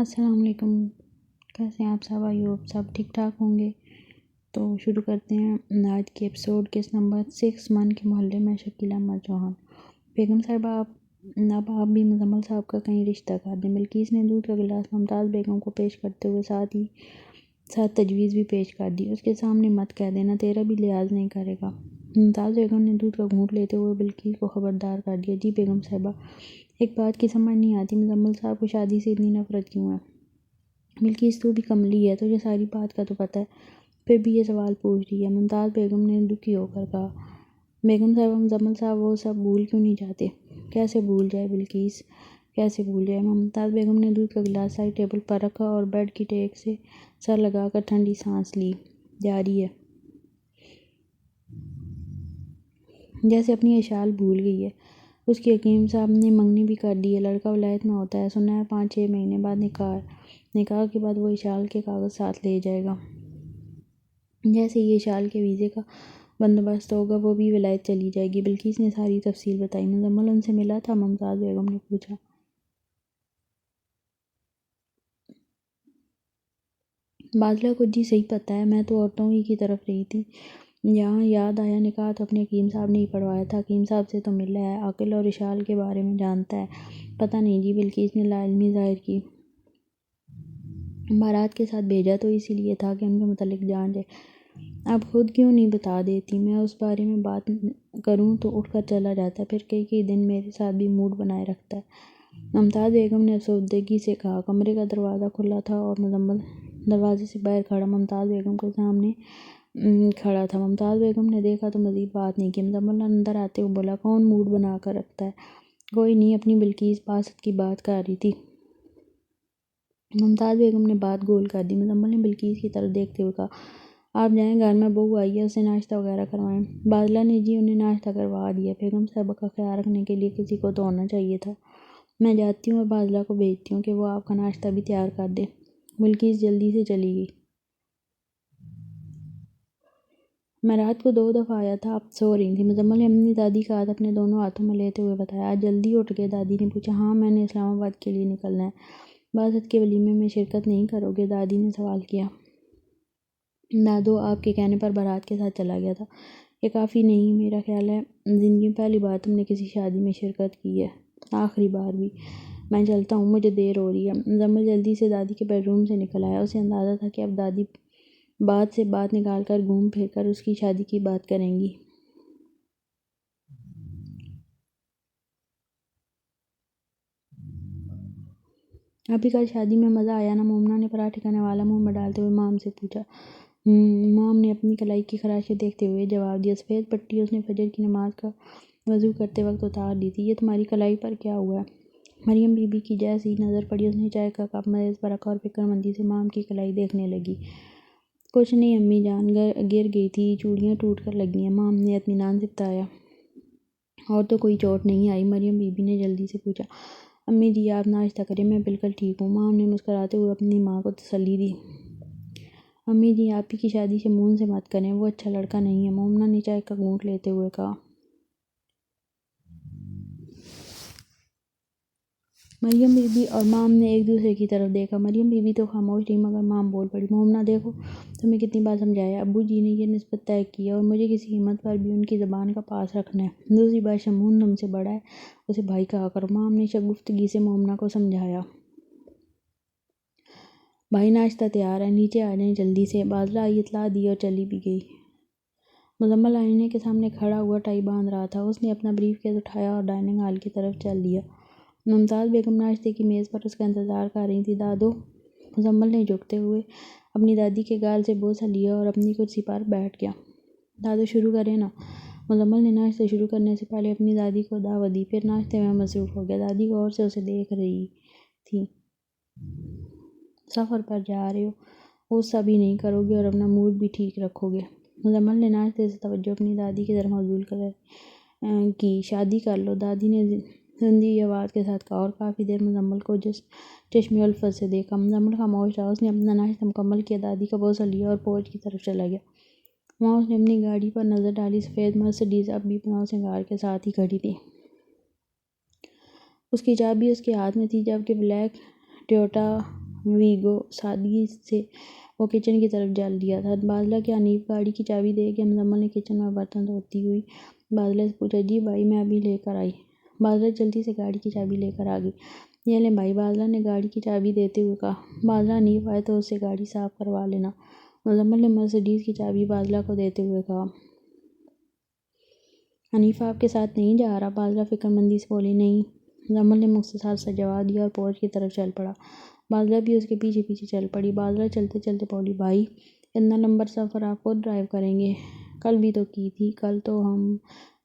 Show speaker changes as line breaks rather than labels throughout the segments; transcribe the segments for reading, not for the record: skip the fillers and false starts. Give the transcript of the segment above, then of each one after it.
السلام علیکم، کیسے ہیں آپ سب؟ آئی ہوپ سب ٹھیک ٹھاک ہوں گے۔ تو شروع کرتے ہیں آج کے ایپیسوڈ کیس نمبر 6 من کے محلے میں شکیل احمد چوہان۔ بیگم صاحبہ آپ بھی مزمل صاحب کا کہیں رشتہ کر دیں۔ بلقیس نے دودھ کا گلاس ممتاز بیگم کو پیش کرتے ہوئے ساتھ تجویز بھی پیش کر دی، اس کے سامنے مت کہہ دینا، تیرا بھی لحاظ نہیں کرے گا۔ ممتاز بیگم نے دودھ کا گھونٹ لیتے ہوئے بلقیس کو خبردار کر دیا، جی بیگم صاحبہ، ایک بات کی سمجھ نہیں آتی، مزمل صاحب کو شادی سے اتنی نفرت کیوں ہے؟ بلقیس تو بھی کملی ہے، تجھے ساری بات کا تو پتہ ہے، پھر بھی یہ سوال پوچھ رہی ہے۔ ممتاز بیگم نے دکھی ہو کر کہا، بیگم صاحبہ مزمل صاحب وہ سب بھول کیوں نہیں جاتے؟ کیسے بھول جائے بلقیس، کیسے بھول جائے؟ ممتاز بیگم نے دودھ کا گلاس سائڈ ٹیبل پر رکھا اور بیڈ کی ٹیک سے سر لگا کر ٹھنڈی سانس لی، جاری ہے جیسے اپنی اشال بھول گئی ہے۔ اس کی حکیم صاحب نے منگنی بھی کر دی ہے، لڑکا ولایت میں ہوتا ہے، سنا ہے 5-6 مہینے بعد نکاح کے بعد وہ اشال کے کاغذ ساتھ لے جائے گا، جیسے ہی اشال کے ویزے کا بندوبست ہوگا وہ بھی ولایت چلی جائے گی۔ بلقیس نے ساری تفصیل بتائی۔ مزمل ان سے ملا تھا؟ ممتاز بیگم نے پوچھا۔ بادلہ کو جی صحیح پتہ ہے، میں تو عورتوں ہی کی طرف رہی تھی۔ یہاں یاد آیا نکاح تو اپنے حکیم صاحب نے ہی پڑھوایا تھا، حکیم صاحب سے تو ملا ہے، عاقل اور اشال کے بارے میں جانتا ہے۔ پتہ نہیں جی، بلقیس نے لا علمی ظاہر کی۔ بارات کے ساتھ بھیجا تو اسی لیے تھا کہ ان کے متعلق جان جائے۔ اب خود کیوں نہیں بتا دیتی؟ میں اس بارے میں بات کروں تو اٹھ کر چلا جاتا ہے، پھر کئی دن میرے ساتھ بھی موڈ بنائے رکھتا ہے۔ ممتاز بیگم نے افسردگی سے کہا۔ کمرے کا دروازہ کھلا تھا اور مزمل دروازے سے باہر کھڑا ممتاز بیگم کے سامنے کھڑا تھا۔ ممتاز بیگم نے دیکھا تو مزید بات نہیں کی۔ مزمل اندر آتے ہوئے بولا، کون موڈ بنا کر رکھتا ہے؟ کوئی نہیں، اپنی بلقیس باسط کی بات کر رہی تھی۔ ممتاز بیگم نے بات گول کر دی۔ مزمل نے بلقیس کی طرف دیکھتے ہوئے کہا، آپ جائیں، گھر میں بہو آئی ہے، اسے ناشتہ وغیرہ کروائیں۔ بادلہ نے جی انہیں ناشتہ کروا دیا، بیگم صاحبہ کا خیال رکھنے کے لیے کسی کو تو ہونا چاہیے تھا۔ میں جاتی ہوں اور بادلہ کو بھیجتی ہوں کہ وہ آپ کا ناشتہ بھی تیار کر دے۔ بلقیس جلدی سے چلی گئی۔ میں رات کو 2 دفعہ آیا تھا، آپ سو رہی تھیں۔ مزمل نے اپنی دادی کا ہاتھ اپنے دونوں ہاتھوں میں لیتے ہوئے بتایا۔ آج جلدی اٹھ گئے؟ دادی نے پوچھا۔ ہاں، میں نے اسلام آباد کے لیے نکلنا ہے۔ باسط کے ولیمے میں شرکت نہیں کرو گے؟ دادی نے سوال کیا۔ دادو آپ کے کہنے پر بارات کے ساتھ چلا گیا تھا۔ یہ کافی نہیں، میرا خیال ہے زندگی میں پہلی بار تم نے کسی شادی میں شرکت کی ہے، آخری بار بھی۔ میں چلتا ہوں، مجھے دیر ہو رہی ہے۔ مزمل جلدی سے دادی کے بیڈ روم سے نکل آیا، اسے اندازہ تھا کہ اب دادی بات سے بات نکال کر گھوم پھر کر اس کی شادی کی بات کریں گی۔ ابھی کل شادی میں مزہ آیا نا؟ مومنہ نے پراٹھے کا نوالہ منہ میں ڈالتے ہوئے مام سے پوچھا۔ مام نے اپنی کلائی کی خراشیں دیکھتے ہوئے جواب دیا۔ سفید پٹی اس نے فجر کی نماز کا وضو کرتے وقت اتار دی تھی۔ یہ تمہاری کلائی پر کیا ہوا ہے؟ مریم بی بی کی جیسی نظر پڑی، اس نے چائے کا کپ میز پر رکھا اور فکر مندی سے مام کی کلائی دیکھنے لگی۔ کچھ نہیں امی جان، گر گئی تھی، چوڑیاں ٹوٹ کر لگی ہیں، مام نے اطمینان سے بتایا۔ اور تو کوئی چوٹ نہیں آئی؟ مریم بی بی نے جلدی سے پوچھا۔ امی جی آپ ناشتہ کریں، میں بالکل ٹھیک ہوں، مام نے مسکراتے ہوئے اپنی ماں کو تسلی دی۔ امی جی آپ ہی کی شادی شمعون سے مت کریں، وہ اچھا لڑکا نہیں ہے، مومنہ نے چائے کا گھونٹ لیتے ہوئے کہا۔ مریم بی بی اور مام نے ایک دوسرے کی طرف دیکھا۔ مریم بی بی تو خاموش رہی مگر مام بول پڑی، مومنہ دیکھو، تمہیں کتنی بار سمجھایا، ابو جی نے یہ نسبت طے کی ہے اور مجھے کسی قیمت پر بھی ان کی زبان کا پاس رکھنا ہے۔ دوسری بات، شمعون تم سے بڑا ہے، اسے بھائی کہا کرو، مام نے شگفتگی سے مومنہ کو سمجھایا۔ بھائی ناشتہ تیار ہے، نیچے آ جائیں جلدی سے۔ بادلہ آئی، اطلاع دی اور چلی بھی گئی۔ مزمل آئینے کے سامنے کھڑا ہوا ٹائی باندھ رہا تھا، اس نے اپنا بریف کیس اٹھایا اور ڈائننگ ہال کی طرف چل دیا۔ ممتاز بیگم ناشتے کی میز پر اس کا انتظار کر رہی تھی۔ دادو، مزمل نے جھکتے ہوئے اپنی دادی کے گال سے بوسہ لیا اور اپنی کرسی پر بیٹھ گیا۔ دادو شروع کریں نا؟ مزمل نے ناشتہ شروع کرنے سے پہلے اپنی دادی کو دعوت دی، پھر ناشتے میں مصروف ہو گیا۔ دادی غور سے اسے دیکھ رہی تھی۔ سفر پر جا رہے ہو، غصہ بھی نہیں کرو گے اور اپنا موڈ بھی ٹھیک رکھو گے؟ مزمل نے ناشتے سے توجہ اپنی دادی کی طرف مبذول کی۔ شادی کر لو، دادی نے زندگی آواز کے ساتھ کہا اور کافی دیر مزمل کو چشم الفت سے دیکھا۔ مزمل خاموش رہا، اس نے اپنا ناشتہ مکمل کیا، دادی کا بوسہ لیا اور پورچ کی طرف چلا گیا۔ وہاں اس نے اپنی گاڑی پر نظر ڈالی، سفید مرسڈیز اب بھی نو سنگار کے ساتھ ہی کھڑی تھی۔ اس کی چابی اس کے ہاتھ میں تھی جبکہ بلیک ٹویوٹا ویگو سادگی سے وہ کچن کی طرف جل دیا تھا۔ بادلہ کی حنیف گاڑی کی چابی دے کے مزمل نے کچن میں برتن دھوتی ہوئی بادلہ سے پوچھا، جی بھائی میں ابھی لے کر آئی۔ بادلہ جلدی سے گاڑی کی چابی لے کر آ گئی۔ یہ لیں بھائی، بادلہ نے گاڑی کی چابی دیتے ہوئے کہا۔ بادلہ حنیف آئے تو اس سے گاڑی صاف کروا لینا۔ مزمل نے مرسڈیز کی چابی بادلہ کو دیتے ہوئے کہا۔ حنیف آپ کے ساتھ نہیں جا رہا؟ بادلہ فکر مندی سے بولی۔ نہیں۔ مزمل نے مختصر سا جواب دیا اور پورچ کی طرف چل پڑا۔ بادلہ بھی اس کے پیچھے پیچھے چل پڑی۔ بادلہ چلتے چلتے بولی، بھائی اتنا لمبا سفر آپ خود ڈرائیو کریں گے؟ کل بھی تو کی تھی۔ کل تو ہم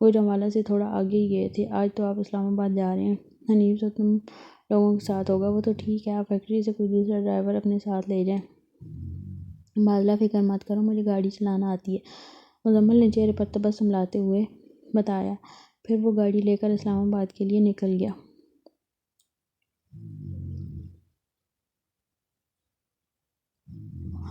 گوجرانوالہ سے تھوڑا آگے ہی گئے تھے، آج تو آپ اسلام آباد جا رہے ہیں۔ حنیف تو تم لوگوں کے ساتھ ہوگا، وہ تو ٹھیک ہے، آپ فیکٹری سے کوئی دوسرا ڈرائیور اپنے ساتھ لے جائیں۔ بادلہ فکر مت کرو، مجھے گاڑی چلانا آتی ہے، مزمل نے چہرے پر تبسم لاتے ہوئے بتایا۔ پھر وہ گاڑی لے کر اسلام آباد کے لیے نکل گیا۔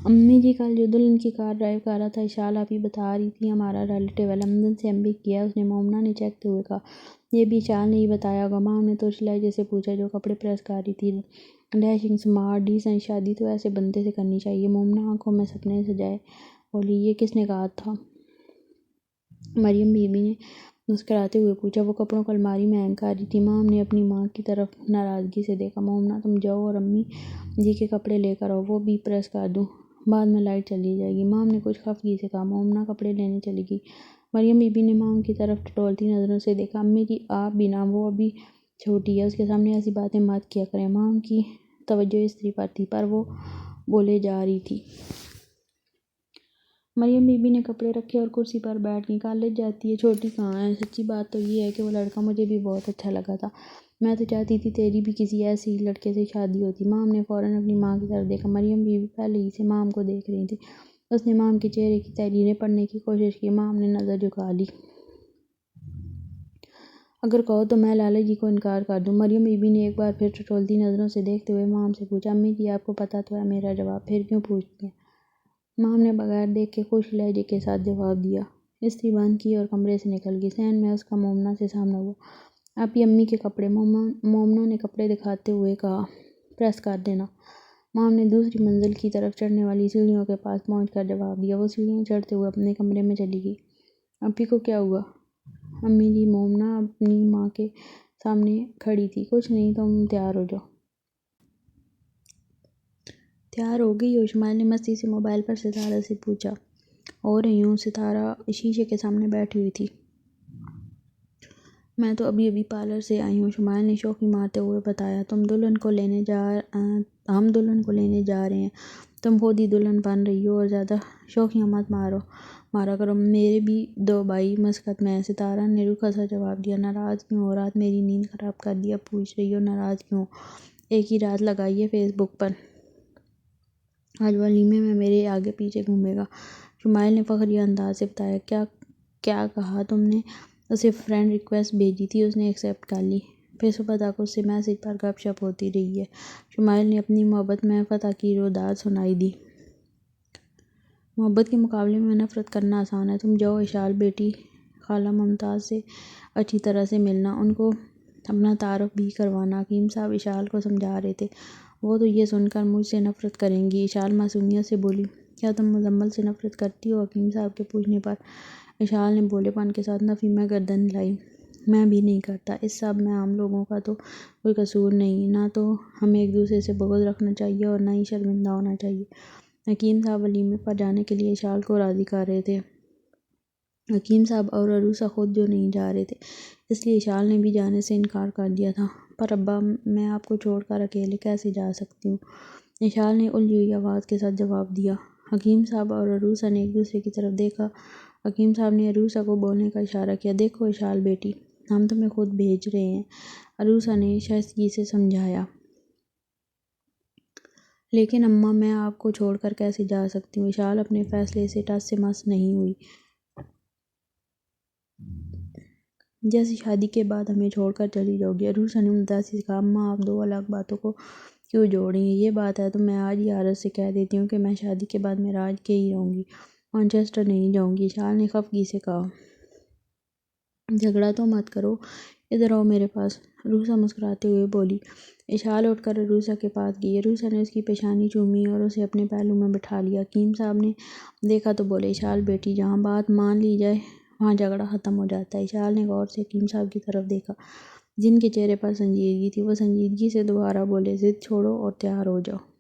امی جی، کل جو دلہن کی کار ڈرائیو کر رہا تھا، اشال آپ ہی بتا رہی تھی، ہمارا ریلیٹیو ہے، لندن سے ایم بی کیا ہے اس نے، مومنہ نے چہکتے ہوئے کہا۔ یہ بھی اشال نے ہی بتایا ہوگا، ماں نے ترش لہجے سے پوچھا، جو کپڑے پریس کر رہی تھی۔ ڈیشنگ، سمارٹ، ڈیسنٹ، شادی تو ایسے بندے سے کرنی چاہیے۔ مومنہ آنکھوں میں سپنے سجائے بولی، یہ کس نے کہا تھا؟ مریم بی بی نے مسکراتے ہوئے پوچھا۔ وہ کپڑوں کو الماری میں ہینگ کر رہی تھی۔ ماں نے اپنی ماں کی طرف ناراضگی سے دیکھا۔ مومنہ تم جاؤ اور امی جی کے کپڑے لے کر آؤ، وہ بھی پریس کر دوں، بعد میں لائٹ چلی جائے گی۔ ماں نے کچھ خفگی سے کہا۔ مومنہ کپڑے لینے چلی گئی۔ مریم بی بی نے ماں کی طرف ٹٹولتی نظروں سے دیکھا۔ امی جی آپ بھی نا، وہ ابھی چھوٹی ہے، اس کے سامنے ایسی باتیں مت کیا کریں۔ ماں کی توجہ استری پر تھی، پر وہ بولے جا رہی تھی۔ مریم بی بی نے کپڑے رکھے اور کرسی پر بیٹھ گئیں۔ کالج جاتی ہے، چھوٹی کہاں ہے؟ سچی بات تو یہ ہے کہ وہ لڑکا مجھے بھی بہت اچھا لگا تھا، میں تو چاہتی تھی تیری بھی کسی ایسے ہی لڑکے سے شادی ہوتی۔ ماں نے فوراً اپنی ماں کی طرف دیکھا۔ مریم بی بی پہلے ہی سے ماں کو دیکھ رہی تھی۔ اس نے ماں کے چہرے کی تحریریں پڑھنے کی کوشش کی۔ ماں نے نظر جھکا لی۔ اگر کہو تو میں لالا جی کو انکار کر دوں۔ مریم بی بی نے ایک بار پھر ٹٹولتی نظروں سے دیکھتے ہوئے ماں سے پوچھا۔ امی جی آپ کو پتہ تو ہے میرا جواب، پھر کیوں پوچھتی ہیں؟ ماں نے بغیر دیکھ کے خوش لہجے کے ساتھ جواب دیا۔ استری بند کی اور کمرے سے نکل گئی۔ صحن میں اس کا مومنہ سے سامنا ہوا۔ آپ ہی امی کے کپڑے، مومنہ نے کپڑے دکھاتے ہوئے کہا، پریس کر دینا۔ ماں نے دوسری منزل کی طرف چڑھنے والی سیڑھیوں کے پاس پہنچ کر جواب دیا۔ وہ سیڑھیاں چڑھتے ہوئے اپنے کمرے میں چلی گئی۔ اپی کو کیا ہوا؟ امی جی، مومنہ اپنی ماں کے سامنے کھڑی تھی۔ کچھ نہیں، تم تیار ہو جاؤ۔ تیار ہو گئی ہو؟ شمائل نے مستی سے موبائل پر ستارہ سے پوچھا۔ ہو رہی ہوں۔ ستارہ شیشے کے سامنے بیٹھی ہوئی تھی۔ میں تو ابھی پارلر سے آئی ہوں، شمائل نے شوخی مارتے ہوئے بتایا۔ ہم دلہن کو لینے جا رہے ہیں، تم خود ہی دلہن بن رہی ہو، اور زیادہ شوخیاں مت مارا کرو، میرے بھی دو بھائی مسقط میں ہیں۔ ستارہ نے روکھا سا جواب دیا۔ ناراض کیوں ہو؟ رات میری نیند خراب کر دی، اب پوچھ رہی ہو ناراض کیوں ہوں؟ ایک ہی رات لگائی ہے فیس بک پر، آج ولیمے میں میرے آگے پیچھے گھومے گا، شمائل نے فخریہ انداز سے بتایا۔ کیا کہا تم نے؟ اسے فرینڈ ریکویسٹ بھیجی تھی، اس نے ایکسپٹ کر لی، پھر صبح تک اس سے میسج پر گپ شپ ہوتی رہی ہے۔ شمائل نے اپنی محبت میں فتح کی روداد سنائی دی۔ محبت کے مقابلے میں نفرت کرنا آسان ہے۔ تم جاؤ، اشال بیٹی خالہ ممتاز سے اچھی طرح سے ملنا، ان کو اپنا تعارف بھی کروانا۔ حکیم صاحب اشال کو سمجھا رہے تھے۔ وہ تو یہ سن کر مجھ سے نفرت کریں گی، اشال معصومیت سے بولی۔ کیا تم مزمل سے نفرت کرتی ہو؟ حکیم صاحب کے پوچھنے پر اشال نے بھولے پن کے ساتھ نفی میں گردن ہلائی۔ میں بھی نہیں کرتا، اس سب میں عام لوگوں کا تو کوئی قصور نہیں، نہ تو ہمیں ایک دوسرے سے بغض رکھنا چاہیے اور نہ ہی شرمندہ ہونا چاہیے۔ حکیم صاحب ولیمے پر جانے کے لیے اشال کو راضی کر رہے تھے۔ حکیم صاحب اور عروسہ خود جو نہیں جا رہے تھے، اس لیے اشال نے بھی جانے سے انکار کر دیا تھا۔ پر ابا، میں آپ کو چھوڑ کر اکیلے کیسے جا سکتی ہوں؟ اشال نے الجھی ہوئی آواز کے ساتھ جواب دیا۔ حکیم صاحب اور عروسہ نے ایک دوسرے کی طرف دیکھا۔ حکیم صاحب نے عروسہ کو بولنے کا اشارہ کیا۔ دیکھو اشال بیٹی، ہم تمہیں خود بھیج رہے ہیں، عروسہ نے شائستگی سے سمجھایا۔ لیکن اماں، میں آپ کو چھوڑ کر کیسے جا سکتی ہوں؟ اشال اپنے فیصلے سے ٹس سے مس نہیں ہوئی۔ جیسے شادی کے بعد ہمیں چھوڑ کر چلی جاؤ گی، عروسہ نے اداسی سے کہا۔ اماں، آپ دو الگ باتوں کو کیوں جوڑ رہی ہیں؟ یہ بات ہے تو میں آج ہی عارض سے کہہ دیتی ہوں کہ میں شادی کے بعد معراج کے ہی رہوں گی، مانچسٹر نہیں جاؤں گی، اشال نے خفگی سے کہا۔ جھگڑا تو مت کرو، ادھر آؤ میرے پاس، روسا مسکراتے ہوئے بولی۔ اشال اٹھ کر روسا کے پاس گئی۔ روسا نے اس کی پیشانی چومی اور اسے اپنے پہلو میں بٹھا لیا۔ حکیم صاحب نے دیکھا تو بولے، اشال بیٹی، جہاں بات مان لی جائے وہاں جھگڑا ختم ہو جاتا ہے۔ اشال نے غور سے حکیم صاحب کی طرف دیکھا، جن کے چہرے پر سنجیدگی تھی۔ وہ سنجیدگی سے دوبارہ بولے، ضد چھوڑو اور تیار ہو جاؤ۔